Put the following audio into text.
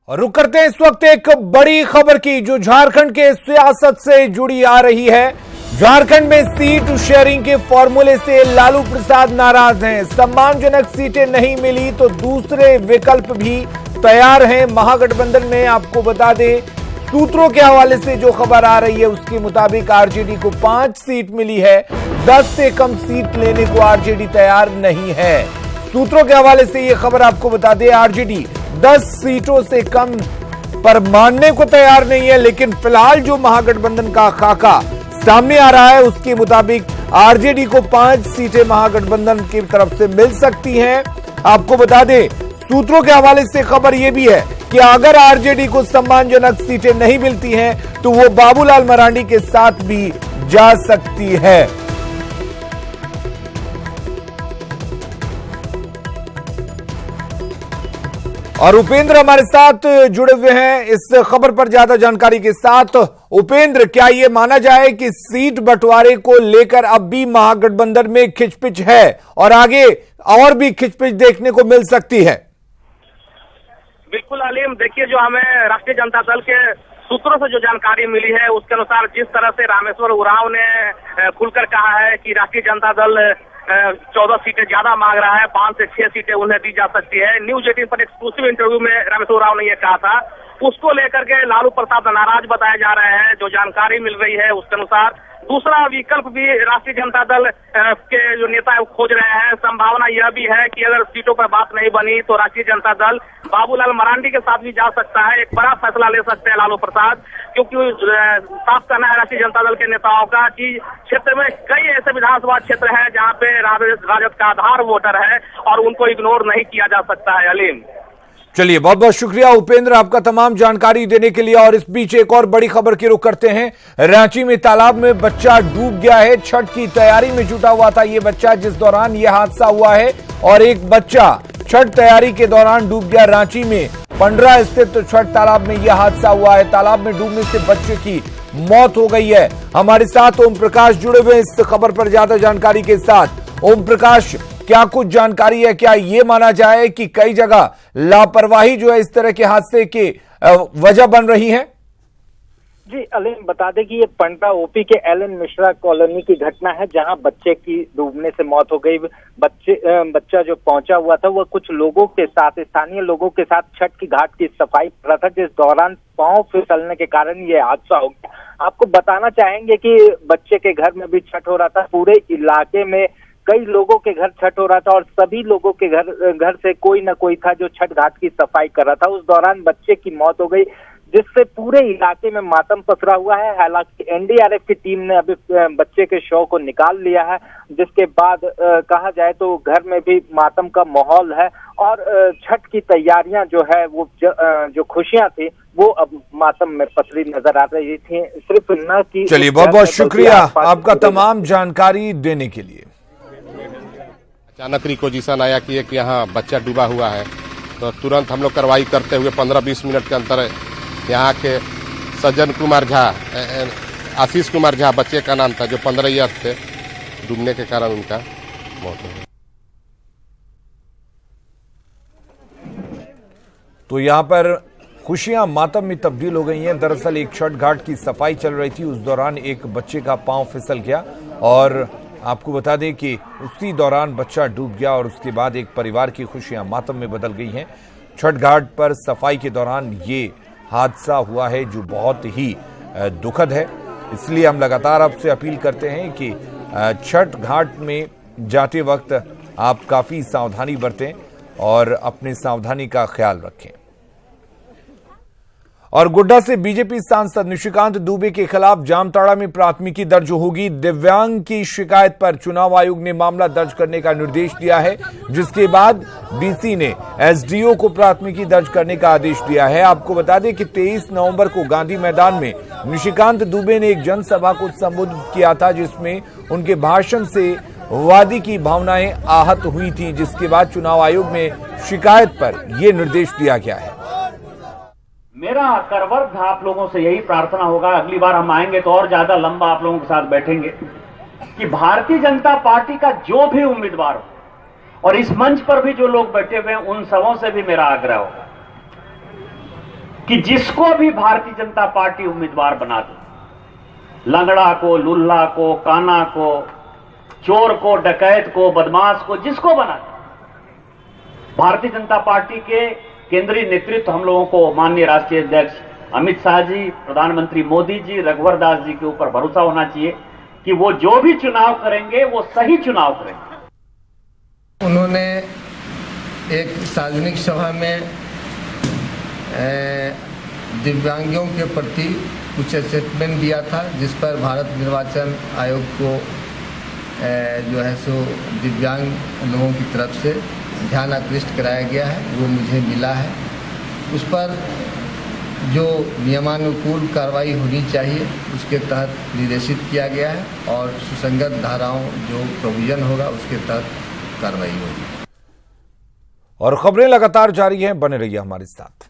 और रुक करते हैं इस वक्त एक बड़ी खबर की जो झारखंड के सियासत से जुड़ी आ रही है। झारखंड में सीट शेयरिंग के फॉर्मूले से लालू प्रसाद नाराज हैं। सम्मानजनक सीटें नहीं मिली तो दूसरे विकल्प भी तैयार हैं महागठबंधन में। आपको बता दें, सूत्रों के हवाले से जो खबर आ रही है उसके मुताबिक आरजेडी को 5 सीट मिली है, 10 से कम सीट लेने को आरजेडी तैयार नहीं है। सूत्रों के हवाले से यह खबर आपको बता दें, आरजेडी 10 सीटों से कम पर मानने को तैयार नहीं है, लेकिन फिलहाल जो महागठबंधन का खाका सामने आ रहा है उसके मुताबिक आरजेडी को 5 सीटें महागठबंधन की तरफ से मिल सकती हैं। आपको बता दें, सूत्रों के हवाले से खबर यह भी है कि अगर आरजेडी को सम्मानजनक सीटें नहीं मिलती हैं तो वो बाबूलाल मरांडी के साथ भी जा सकती है। और उपेंद्र हमारे साथ जुड़े हुए हैं इस खबर पर ज्यादा जानकारी के साथ। उपेंद्र, क्या ये माना जाए कि सीट बंटवारे को लेकर अब भी महागठबंधन में खिचपिच है और आगे और भी खिचपिच देखने को मिल सकती है? बिल्कुल अलीम, देखिए जो हमें राष्ट्रीय जनता दल के सूत्रों से जो जानकारी मिली है उसके अनुसार जिस तरह से रामेश्वर उरांव ने खुलकर कहा है कि राष्ट्रीय जनता दल 14 सीटें ज्यादा मांग रहा है, 5 से 6 सीटें उन्हें दी जा सकती है। न्यूज 18 पर एक्सक्लूसिव इंटरव्यू में रामेश्वर उरांव ने यह कहा था। उसको लेकर के लालू प्रसाद नाराज बताए जा रहे हैं। जो जानकारी मिल रही है उसके अनुसार दूसरा विकल्प भी राष्ट्रीय जनता दल के जो नेता है खोज रहे हैं। संभावना यह भी है कि अगर सीटों पर बात नहीं बनी तो राष्ट्रीय जनता दल बाबूलाल मरांडी के साथ भी जा सकता है। एक बड़ा फैसला ले सकते हैं लालू प्रसाद, क्योंकि साफ कहना है राष्ट्रीय जनता दल के नेताओं का कि क्षेत्र में कई ऐसे विधानसभा क्षेत्र हैं जहां पे राजद का आधार वोटर है और उनको इग्नोर नहीं किया जा सकता है। अलीम, चलिए, बहुत बहुत शुक्रिया उपेंद्र आपका तमाम जानकारी देने के लिए। और इस बीच एक और बड़ी खबर की रुख करते हैं। रांची में तालाब में बच्चा डूब गया है। छठ की तैयारी में जुटा हुआ था ये बच्चा, जिस दौरान यह हादसा हुआ है और एक बच्चा छठ तैयारी के दौरान डूब गया। रांची में पंडरा स्थित छठ तालाब में यह हादसा हुआ है। तालाब में डूबने से बच्चे की मौत हो गई है। हमारे साथ ओम प्रकाश जुड़े हुए इस खबर पर ज्यादा जानकारी के साथ। ओम प्रकाश, क्या कुछ जानकारी है? क्या ये माना जाए कि कई जगह लापरवाही जो है इस तरह के हादसे के वजह बन रही है? जी अलीम, बता दें कि ये पंडरा ओपी के एलन मिश्रा कॉलोनी की घटना है, जहां बच्चे की डूबने से मौत हो गई। बच्चा जो पहुंचा हुआ था वो कुछ लोगों के साथ, स्थानीय लोगों के साथ छठ की घाट की सफाई कर रहा था, जिस दौरान पांव फिसलने के कारण ये हादसा हो गया। आपको बताना चाहेंगे कि बच्चे के घर में भी छठ हो रहा था। पूरे इलाके में कई लोगों के घर छठ हो रहा था और सभी लोगों के घर से कोई न कोई था जो छठ घाट की सफाई कर रहा था। उस दौरान बच्चे की मौत हो गई, जिससे पूरे इलाके में मातम पसरा हुआ है। हालांकि एनडीआरएफ की टीम ने अभी बच्चे के शव को निकाल लिया है, जिसके बाद कहा जाए तो घर में भी मातम का माहौल है और छठ की तैयारियां जो है वो जो खुशियां थी वो अब मातम में पसरी नजर आ रही थी। सिर्फ न कि चलिए, बहुत बहुत शुक्रिया आपका तमाम जानकारी देने के लिए। अचानक रिक्वेजिशन आया कि एक यहाँ बच्चा डूबा हुआ है, तो तुरंत हम लोग कार्रवाई करते हुए 15-20 मिनट के अंदर यहाँ के सज्जन कुमार झा, आशीष कुमार झा बच्चे का नाम था, जो 15 ईयर थे, डूबने के कारण उनका मौत हो गई। तो यहाँ पर खुशियां मातम में तब्दील हो गई हैं। दरअसल एक छठ घाट की सफाई चल रही थी, उस दौरान एक बच्चे का पांव फिसल गया और आपको बता दें कि उसी दौरान बच्चा डूब गया और उसके बाद एक परिवार की खुशियां मातम में बदल गई हैं। छठ घाट पर सफाई के दौरान ये हादसा हुआ है जो बहुत ही दुखद है। इसलिए हम लगातार आपसे अपील करते हैं कि छठ घाट में जाते वक्त आप काफी सावधानी बरतें और अपनी सावधानी का ख्याल रखें। और गोड्डा से बीजेपी सांसद निशिकांत दुबे के खिलाफ जामताड़ा में प्राथमिकी दर्ज होगी। दिव्यांग की शिकायत पर चुनाव आयोग ने मामला दर्ज करने का निर्देश दिया है, जिसके बाद डीसी ने एसडीओ को प्राथमिकी दर्ज करने का आदेश दिया है। आपको बता दें कि 23 नवंबर को गांधी मैदान में निशिकांत दुबे ने एक जनसभा को संबोधित किया था, जिसमें उनके भाषण से वादी की भावनाएं आहत हुई थी, जिसके बाद चुनाव आयोग में शिकायत पर यह निर्देश दिया गया है। मेरा करवर्ग आप लोगों से यही प्रार्थना होगा, अगली बार हम आएंगे तो और ज्यादा लंबा आप लोगों के साथ बैठेंगे, कि भारतीय जनता पार्टी का जो भी उम्मीदवार हो और इस मंच पर भी जो लोग बैठे हुए हैं उन सबों से भी मेरा आग्रह होगा कि जिसको भी भारतीय जनता पार्टी उम्मीदवार बना दे, लंगड़ा को, लुल्ला को, काना को, चोर को, डकैत को, बदमाश को, जिसको बना दे, भारतीय जनता पार्टी के केंद्रीय नेतृत्व हम लोगों को माननीय राष्ट्रीय अध्यक्ष अमित शाह जी, प्रधानमंत्री मोदी जी, रघुवर दास जी के ऊपर भरोसा होना चाहिए कि वो जो भी चुनाव करेंगे वो सही चुनाव करेंगे। उन्होंने एक सार्वजनिक सभा में दिव्यांगों के प्रति कुछ स्टेटमेंट दिया था, जिस पर भारत निर्वाचन आयोग को जो है सो दिव्यांग लोगों की तरफ से ध्यान आकृष्ट कराया गया है, वो मुझे मिला है। उस पर जो नियमानुकूल कार्रवाई होनी चाहिए उसके तहत निर्देशित किया गया है और सुसंगत धाराओं जो प्रोविजन होगा उसके तहत कार्रवाई होगी। और खबरें लगातार जारी हैं, बने रहिए हमारे साथ।